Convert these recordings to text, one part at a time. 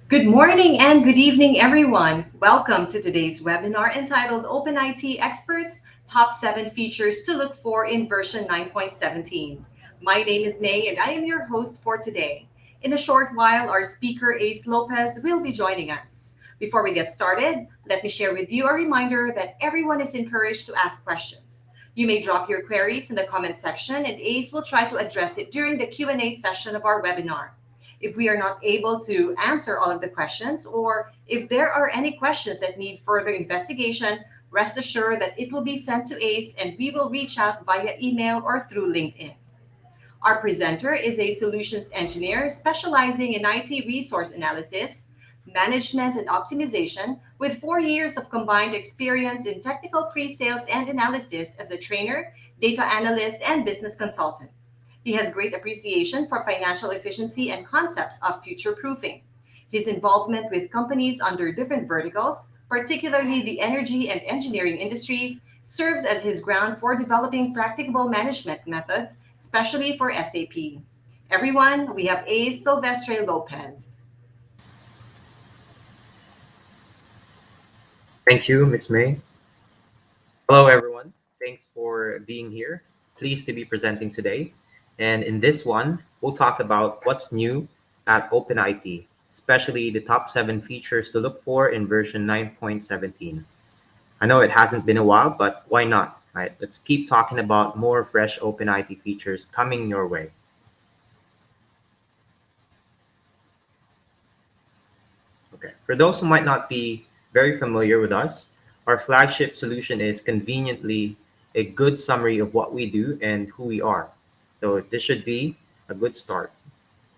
Good morning and good evening, everyone. Welcome to today's webinar entitled OpenIT Experts Top 7 Features to Look For in version 9.17. My name is May and I am your host for today. In a short while, our speaker Ace Lopez will be joining us. Before we get started, let me share with you a reminder that everyone is encouraged to ask questions. You may drop your queries in the comment section and Ace will try to address it during the Q&A session of our webinar. If we are not able to answer all of the questions, or if there are any questions that need further investigation, rest assured that it will be sent to ACE and we will reach out via email or through LinkedIn. Our presenter is a solutions engineer specializing in IT resource analysis, management, and optimization, with 4 years of combined experience in technical pre sales and analysis as a trainer, data analyst, and business consultant. He has great appreciation for financial efficiency and concepts of future proofing. His involvement with companies under different verticals, particularly the energy and engineering industries, serves as his ground for developing practicable management methods, especially for SAP. Everyone, we have A. Silvestre Lopez. Thank you, Miss May. Hello, everyone. Thanks for being here. Pleased to be presenting today. And in this one, we'll talk about what's new at OpenIT, especially the top 7 features to look for in version 9.17. I know it hasn't been a while, but why not? Right? Let's keep talking about more fresh OpenIT features coming your way. Okay. For those who might not be very familiar with us, our flagship solution is conveniently a good summary of what we do and who we are. So this should be a good start.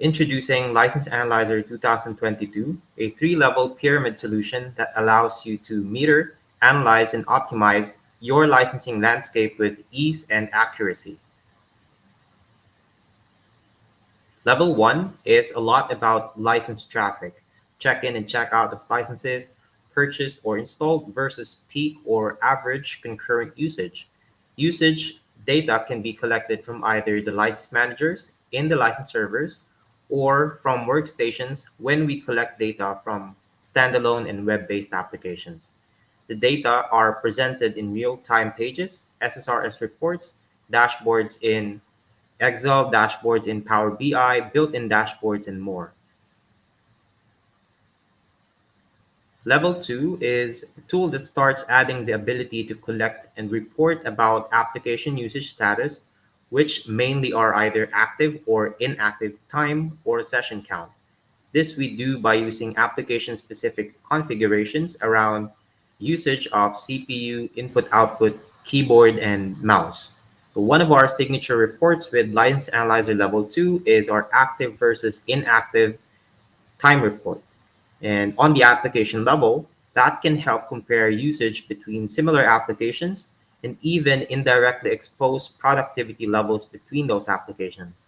Introducing License Analyzer 2022, a 3-level pyramid solution that allows you to meter, analyze, and optimize your licensing landscape with ease and accuracy. Level 1 is a lot about license traffic, check in and check out of licenses purchased or installed versus peak or average concurrent usage. Usage data can be collected from either the license managers in the license servers or from workstations when we collect data from standalone and web-based applications. The data are presented in real-time pages, SSRS reports, dashboards in Excel, dashboards in Power BI, built-in dashboards, and more. Level 2 is a tool that starts adding the ability to collect and report about application usage status, which mainly are either active or inactive time or session count. This we do by using application-specific configurations around usage of CPU, input-output, keyboard, and mouse. So one of our signature reports with License Analyzer Level 2 is our active versus inactive time report. And on the application level, that can help compare usage between similar applications and even indirectly expose productivity levels between those applications.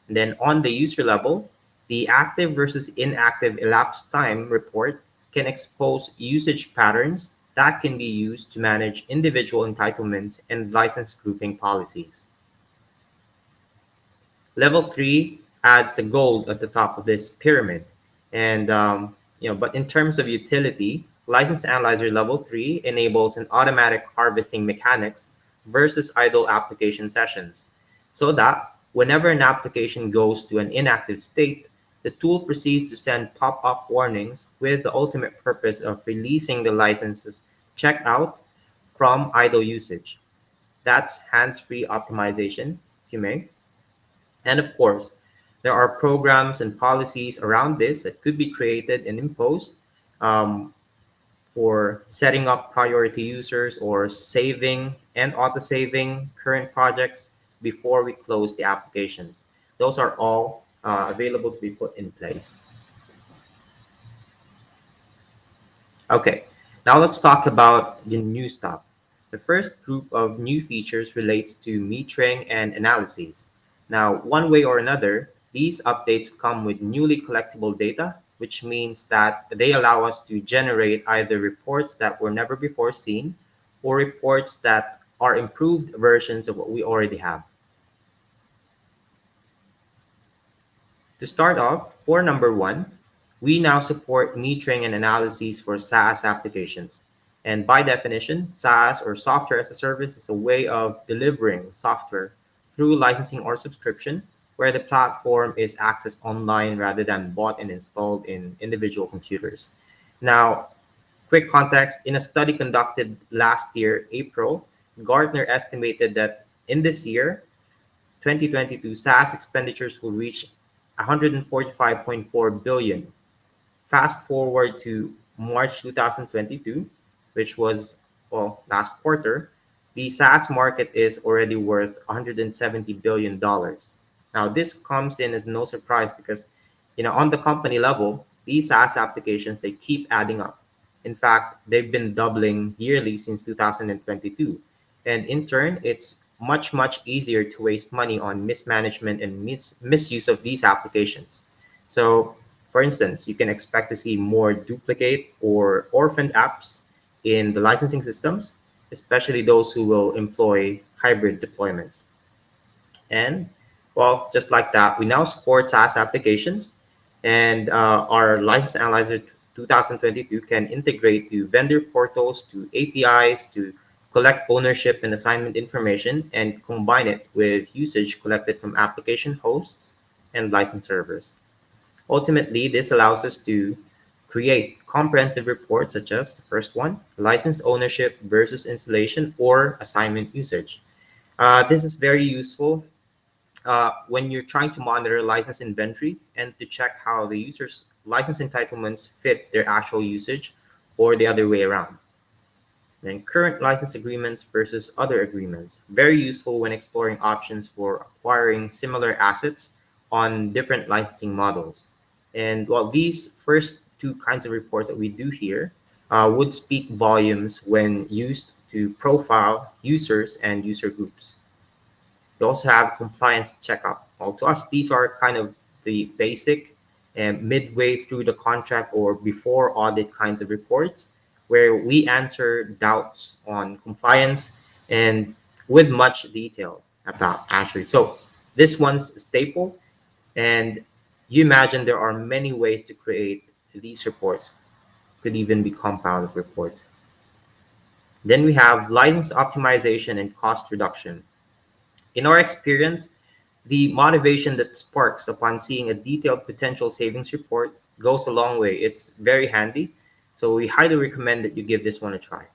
And then on the user level, the active versus inactive elapsed time report can expose usage patterns that can be used to manage individual entitlements and license grouping policies. Level 3 adds the gold at the top of this pyramid. And but in terms of utility, License Analyzer Level 3 enables an automatic harvesting mechanics versus idle application sessions, so that whenever an application goes to an inactive state, the tool proceeds to send pop-up warnings with the ultimate purpose of releasing the licenses checked out from idle usage. That's hands-free optimization, if you may. And of course, there are programs and policies around this that could be created and imposed um, for setting up priority users or saving and auto-saving current projects before we close the applications. Those are all available to be put in place. Okay, now let's talk about the new stuff. The first group of new features relates to metering and analyses. Now, one way or another, these updates come with newly collectible data, which means that they allow us to generate either reports that were never before seen or reports that are improved versions of what we already have. To start off, for number one, We now support metering and analyses for SaaS applications. And by definition, SaaS or software as a service is a way of delivering software through licensing or subscription, where the platform is accessed online rather than bought and installed in individual computers. Now, quick context, in a study conducted last year, April, Gartner estimated that in this year, 2022, SaaS expenditures will reach 145.4 billion. Fast forward to March 2022, which was, well, last quarter, the SaaS market is already worth $170 billion. Now, this comes in as no surprise because, on the company level, these SaaS applications, they keep adding up. In fact, they've been doubling yearly since 2022. And in turn, it's much, much easier to waste money on mismanagement and misuse of these applications. So, for instance, you can expect to see more duplicate or orphaned apps in the licensing systems, especially those who will employ hybrid deployments. And well, just like that, we now support SaaS applications, and our License Analyzer 2022 can integrate to vendor portals, to APIs, to collect ownership and assignment information, and combine it with usage collected from application hosts and license servers. Ultimately, this allows us to create comprehensive reports such as the first one, license ownership versus installation or assignment usage. This is very useful when you're trying to monitor license inventory and to check how the user's license entitlements fit their actual usage or the other way around. Then current license agreements versus other agreements. Very useful when exploring options for acquiring similar assets on different licensing models. And while these first two kinds of reports that we do here would speak volumes when used to profile users and user groups. We also have compliance checkup. Well, to us, these are kind of the basic and midway through the contract or before audit kinds of reports where we answer doubts on compliance and with much detail about actually. So this one's a staple, and you imagine there are many ways to create these reports, could even be compound reports. Then we have license optimization and cost reduction. In our experience, the motivation that sparks upon seeing a detailed potential savings report goes a long way. It's very handy. So we highly recommend that you give this one a try.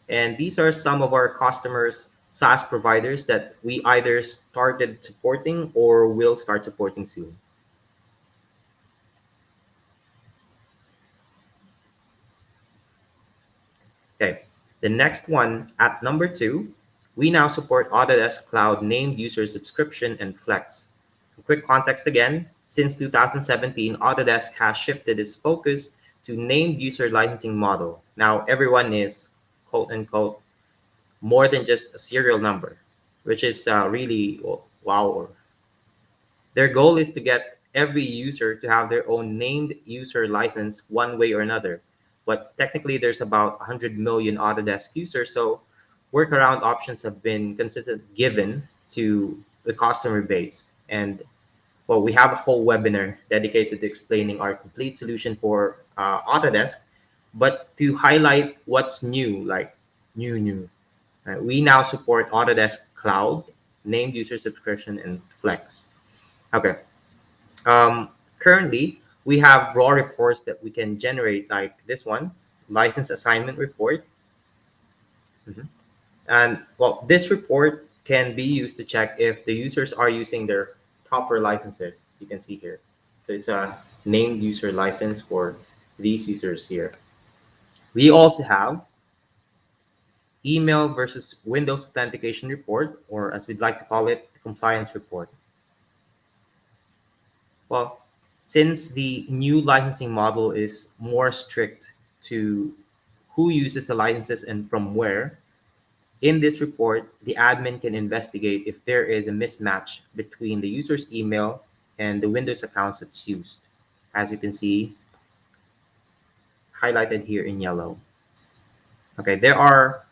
And these are some of our customers, SaaS providers that we either started supporting or will start supporting soon. Okay. The next one at number two, we now support Autodesk Cloud Named User Subscription and Flex. A quick context again, since 2017, Autodesk has shifted its focus to named user licensing model. Now everyone is quote unquote more than just a serial number, which is really wow. Their goal is to get every user to have their own named user license one way or another. But technically, there's about 100 million Autodesk users, so workaround options have been consistent given to the customer base. And well, we have a whole webinar dedicated to explaining our complete solution for Autodesk. But to highlight what's new, like new, right, we now support Autodesk Cloud, named user subscription, and Flex. Okay. Currently, we have raw reports that we can generate, like this one, license assignment report. Mhm. And well, this report can be used to check if the users are using their proper licenses, as you can see here. So it's a named user license for these users here. We also have email versus Windows authentication report, or as we'd like to call it, the compliance report. Well, since the new licensing model is more strict to who uses the licenses and from where, in this report, the admin can investigate if there is a mismatch between the user's email and the Windows accounts that's used. As you can see, highlighted here in yellow. Okay, there are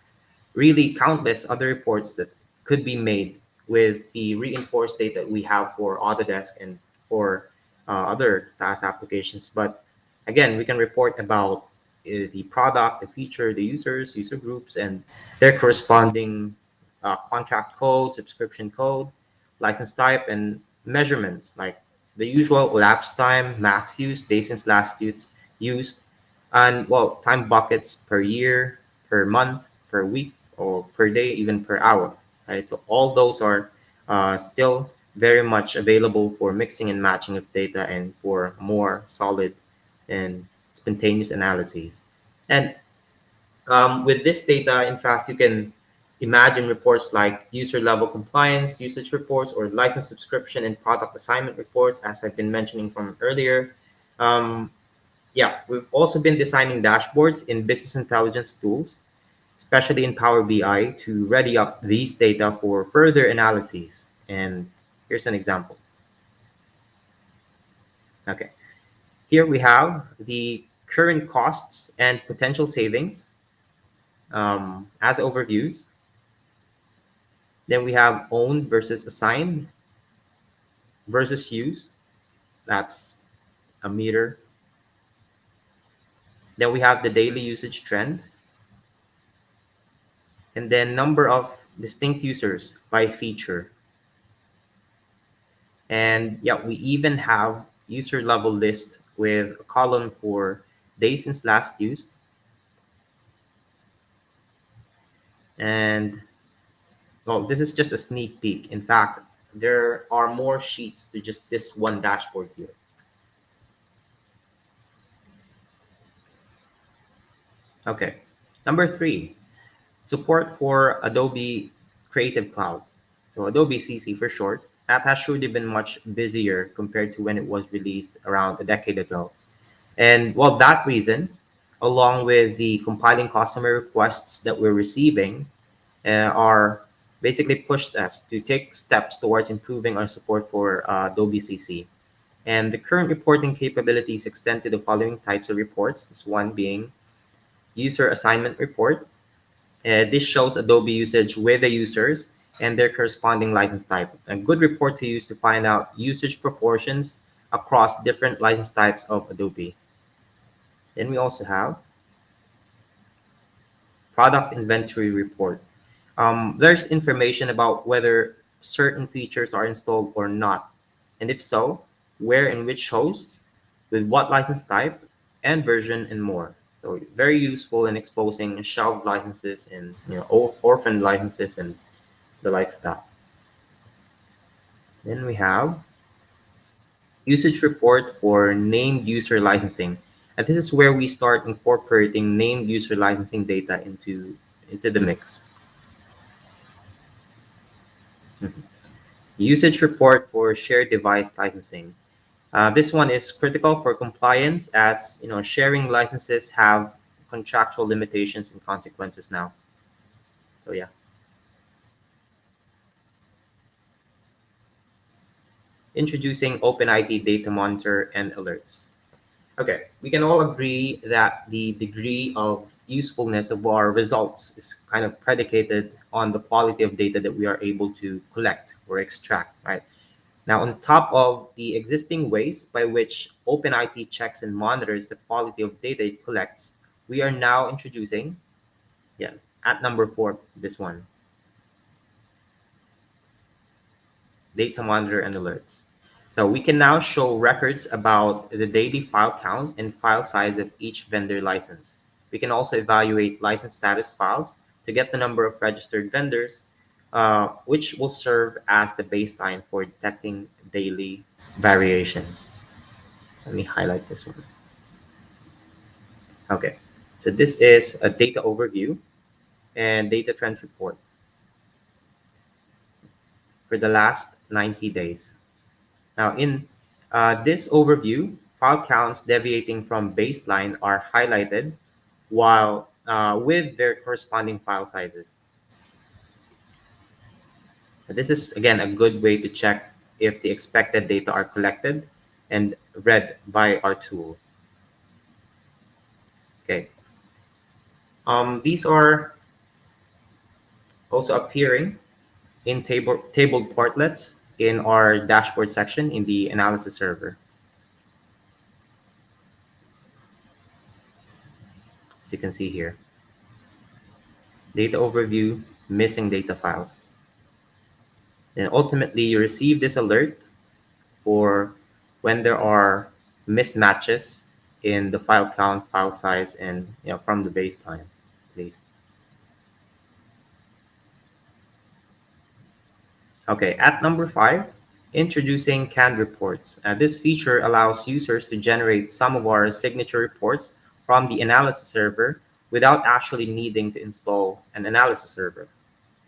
really countless other reports that could be made with the reinforced data we have for Autodesk and or other SaaS applications. But again, we can report about the product, the feature, the users, user groups, and their corresponding contract code, subscription code, license type, and measurements like the usual lapse time, max use, days since last used, and well, time buckets per year, per month, per week, or per day, even per hour. Right. So all those are still very much available for mixing and matching of data and for more solid and spontaneous analyses. And with this data, in fact, you can imagine reports like user level compliance, usage reports, or license subscription and product assignment reports, as I've been mentioning from earlier. Um, yeah, we've also been designing dashboards in business intelligence tools, especially in Power BI, to ready up these data for further analyses. And here's an example. Okay, here we have the current costs and potential savings as overviews. Then we have owned versus assigned versus used. That's a meter. Then we have the daily usage trend, and then number of distinct users by feature. And yeah, we even have user level list with a column for days since last used. And well, this is just a sneak peek. In fact, there are more sheets to just this one dashboard here. Okay. Number three, support for Adobe Creative Cloud. So Adobe CC for short. That has surely been much busier compared to when it was released around a decade ago. And well, that reason, along with the compiling customer requests that we're receiving, are basically pushed us to take steps towards improving our support for Adobe CC. And the current reporting capabilities extend to the following types of reports. This one being user assignment report. This shows Adobe usage with the users and their corresponding license type. A good report to use to find out usage proportions across different license types of Adobe. Then we also have product inventory report. There's information about whether certain features are installed or not, and if so, where and which hosts, with what license type and version, and more. So very useful in exposing shelved licenses and orphan licenses and the likes of that. Then we have usage report for named user licensing. And this is where we start incorporating named user licensing data into the mix. Mhm. Usage report for shared device licensing. This one is critical for compliance as sharing licenses have contractual limitations and consequences now. So yeah, introducing OpenID data monitor and alerts. Okay, we can all agree that the degree of usefulness of our results is kind of predicated on the quality of data that we are able to collect or extract, right? Now, on top of the existing ways by which OpenIT checks and monitors the quality of data it collects, we are now introducing, yeah, at number four, this one, data monitor and alerts. So we can now show records about the daily file count and file size of each vendor license. We can also evaluate license status files to get the number of registered vendors, which will serve as the baseline for detecting daily variations. Let me highlight this one. Okay, so this is a data overview and data trends report for the last 90 days. Now, in this overview, file counts deviating from baseline are highlighted while with their corresponding file sizes. This is, again, a good way to check if the expected data are collected and read by our tool. Okay. These are also appearing in tabled portlets. in our dashboard section in the analysis server, as you can see here. Data overview, missing data files. Then ultimately you receive this alert for when there are mismatches in the file count, file size, and from the baseline, please. Okay, at number 5, introducing canned reports. This feature allows users to generate some of our signature reports from the analysis server without actually needing to install an analysis server.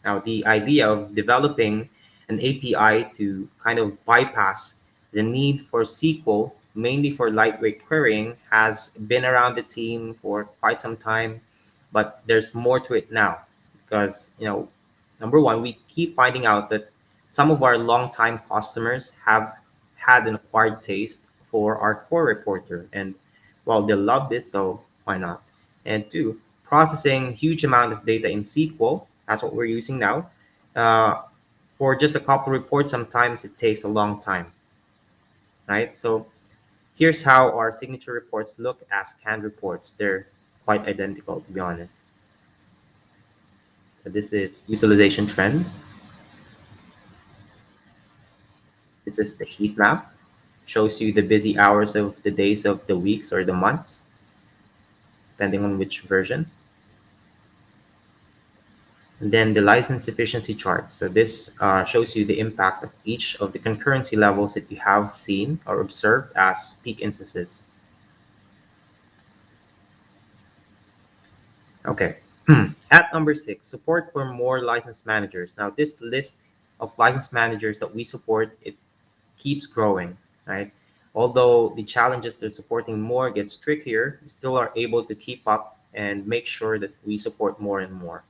Now, the idea of developing an API to kind of bypass the need for SQL, mainly for lightweight querying, has been around the team for quite some time, but there's more to it now because, number one, we keep finding out that some of our longtime customers have had an acquired taste for our core reporter, and well, they love this, so why not? And two, processing huge amount of data in SQL, that's what we're using now. Uh, for just a couple reports, sometimes it takes a long time, right? So here's how our signature reports look as canned reports. They're quite identical, to be honest. So this is utilization trend. This is the heat map. Shows you the busy hours of the days of the weeks or the months, depending on which version. And then the license efficiency chart. So this shows you the impact of each of the concurrency levels that you have seen or observed as peak instances. Okay. At number 6, support for more license managers. Now this list of license managers that we support, it keeps growing, right? Although the challenges to supporting more gets trickier, we still are able to keep up and make sure that we support more and more.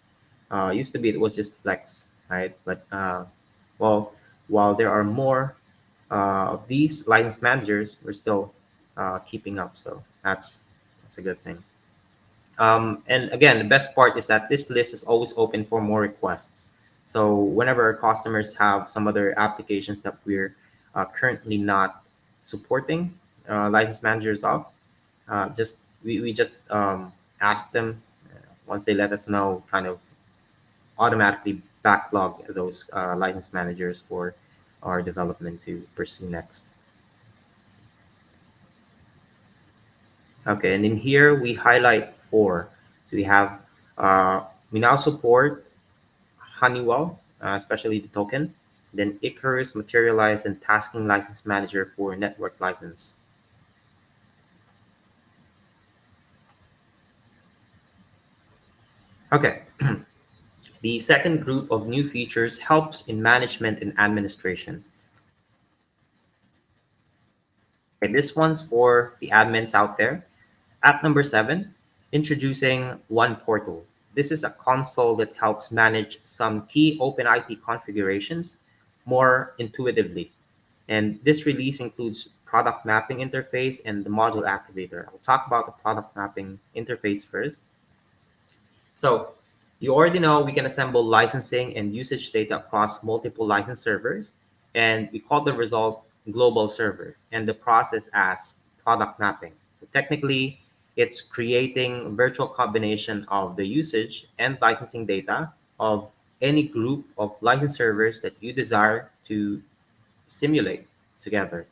Used to be it was just flex, right? But well, while there are more of these license managers, we're still keeping up. So that's a good thing. And again, the best part is that this list is always open for more requests. So whenever our customers have some other applications that we're currently not supporting license managers of, we just ask them once they let us know, kind of automatically backlog those license managers for our development to pursue next. Okay, and in here we highlight 4. So uh, we now support Honeywell, especially the token, then Icarus, Materialize, and Tasking License Manager for network license. Okay, the second group of new features helps in management and administration. Okay, this one's for the admins out there. At number 7, introducing One Portal. This is a console that helps manage some key OpenID configurations more intuitively. And this release includes product mapping interface and the module activator. I'll talk about the product mapping interface first. So you already know we can assemble licensing and usage data across multiple license servers, and we call the result global server and the process as product mapping. So technically, it's creating virtual combination of the usage and licensing data of any group of license servers that you desire to simulate together.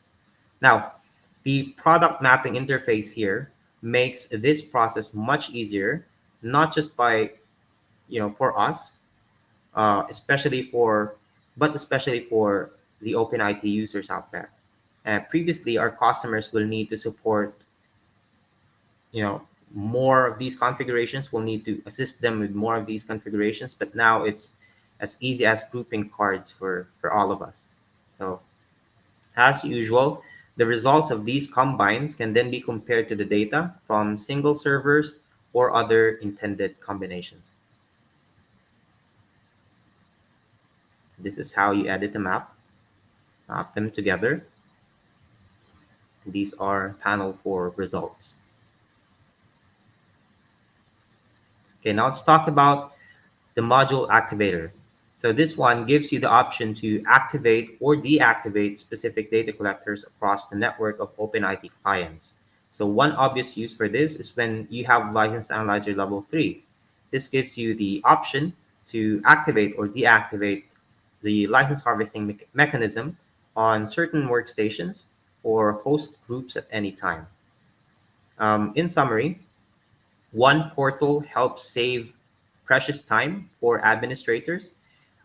Now, the product mapping interface here makes this process much easier, not just by, for us, especially for the OpenIT users out there. Previously, our customers will need to support, more of these configurations. We'll need to assist them with more of these configurations, but now it's as easy as grouping cards for all of us. So as usual, the results of these combines can then be compared to the data from single servers or other intended combinations. This is how you edit the map them together. These are panel for results. Okay, now let's talk about the module activator. So this one gives you the option to activate or deactivate specific data collectors across the network of OpenID clients. So one obvious use for this is when you have License Analyzer Level 3. This gives you the option to activate or deactivate the license harvesting mechanism on certain workstations or host groups at any time. In summary, one portal helps save precious time for administrators,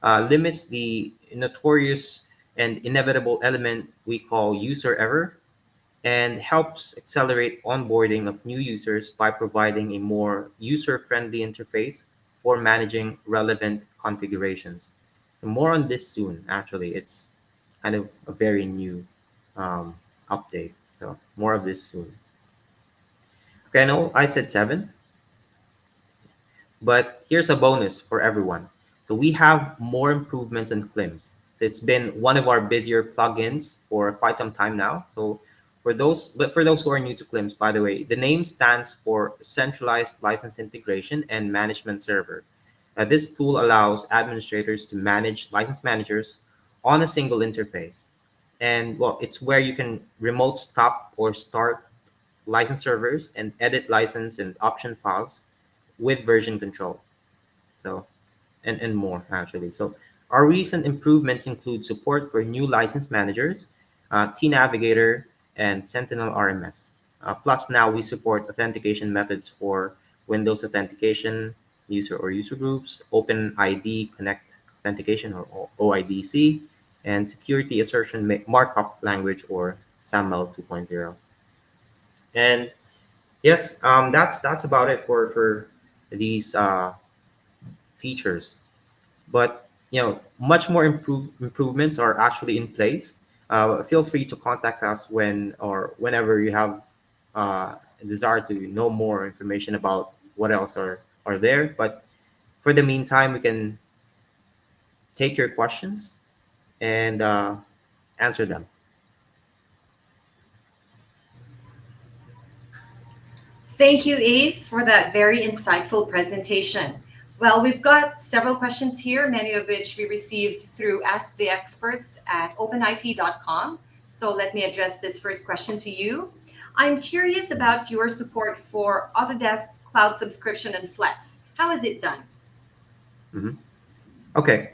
limits the notorious and inevitable element we call user error, and helps accelerate onboarding of new users by providing a more user friendly interface for managing relevant configurations. So, more on this soon, actually. It's kind of a very new um, update. So, more of this soon. Okay, I know I said seven, but here's a bonus for everyone. So we have more improvements and claims. So it's been one of our busier plugins for quite some time now. So for those who are new to Clims, by the way, the name stands for Centralized License Integration and Management Server. This tool allows administrators to manage license managers on a single interface. And well, it's where you can remote stop or start license servers and edit license and option files with version control. So, and more actually. So, our recent improvements include support for new license managers, T Navigator, and Sentinel RMS. Plus, now we support authentication methods for Windows authentication, user groups, OpenID Connect authentication or OIDC, and security assertion markup language or SAML 2.0. And yes, that's about it for these features. But much more improvements are actually in place. Feel free to contact us when or whenever you have a desire to know more information about what else are there. But for the meantime, we can take your questions and answer them. Thank you, Ace, for that very insightful presentation. Well, we've got several questions here, many of which we received through Ask the Experts at openit.com. So let me address this first question to you. I'm curious about your support for Autodesk Cloud Subscription and Flex. How is it done? Mhm. Okay.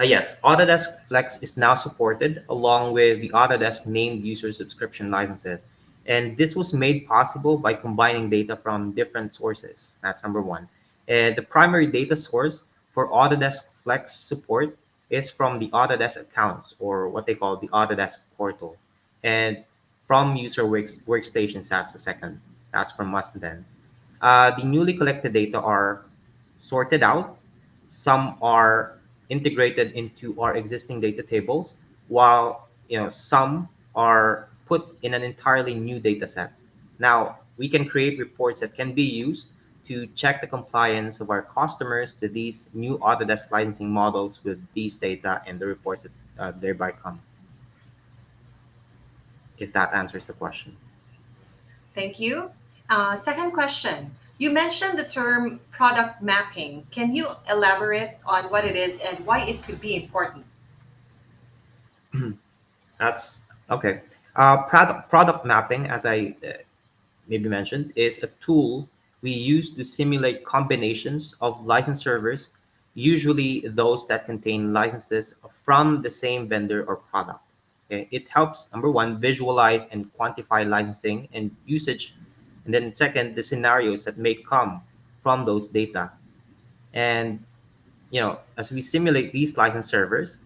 Yes, Autodesk Flex is now supported along with the Autodesk named user subscription licenses. And this was made possible by combining data from different sources. That's number one. And the primary data source for Autodesk Flex support is from the Autodesk accounts, or what they call the Autodesk portal. And from workstations, that's the second. That's from us then. The newly collected data are sorted out. Some are integrated into our existing data tables, while some are put in an entirely new data set. Now we can create reports that can be used to check the compliance of our customers to these new Autodesk licensing models with these data and the reports that thereby come. If that answers the question. Thank you. Second question. You mentioned the term product mapping. Can you elaborate on what it is and why it could be important? That's okay. Product mapping, as I maybe mentioned, is a tool we use to simulate combinations of license servers, usually those that contain licenses from the same vendor or product. Okay? It helps, number one, visualize and quantify licensing and usage, and then second, the scenarios that may come from those data. And as we simulate these license servers,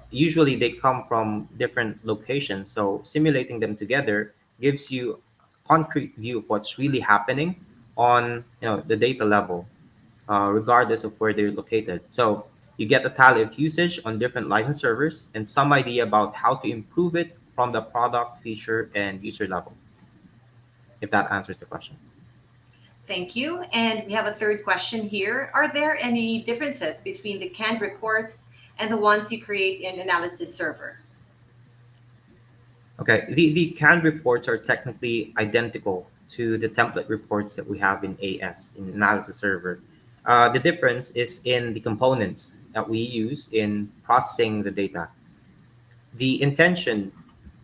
usually they come from different locations. So simulating them together gives you a concrete view of what's really happening on the data level, regardless of where they're located. So you get a tally of usage on different license servers and some idea about how to improve it from the product, feature, and user level. If that answers the question. Thank you. And we have a third question here. Are there any differences between the canned reports and the ones you create in Analysis Server? Okay, the canned reports are technically identical to the template reports that we have in AS, in Analysis Server. The difference is in the components. that we use in processing the data. The intention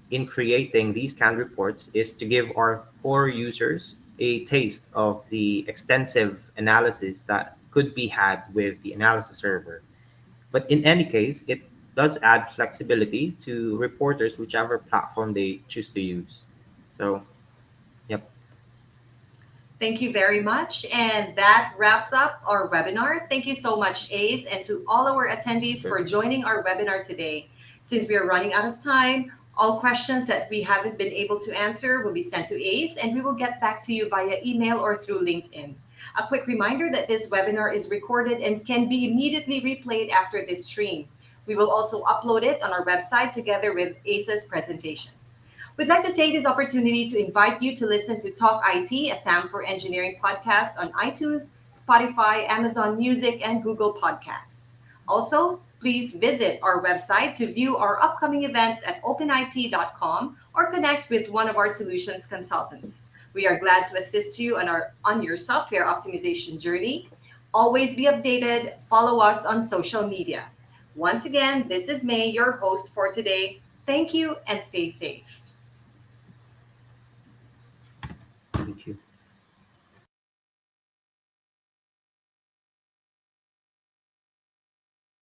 in creating these canned reports is to give our core users a taste of the extensive analysis that could be had with the analysis server. But in any case, it does add flexibility to reporters, whichever platform they choose to use. So, yep. Thank you very much. And that wraps up our webinar. Thank you so much, Ace, and to all our attendees Sure. for joining our webinar today. Since we are running out of time, all questions that we haven't been able to answer will be sent to Ace, and we will get back to you via email or through LinkedIn. A quick reminder that this webinar is recorded and can be immediately replayed after this stream. We will also upload it on our website together with Ace's presentation. We'd like to take this opportunity to invite you to listen to Talk IT, a Sam for Engineering podcast on iTunes, Spotify, Amazon Music, and Google Podcasts. Also, please visit our website to view our upcoming events at openit.com or connect with one of our solutions consultants. We are glad to assist you on your software optimization journey. Always be updated. Follow us on social media. Once again, this is May, your host for today. Thank you and stay safe. Thank you.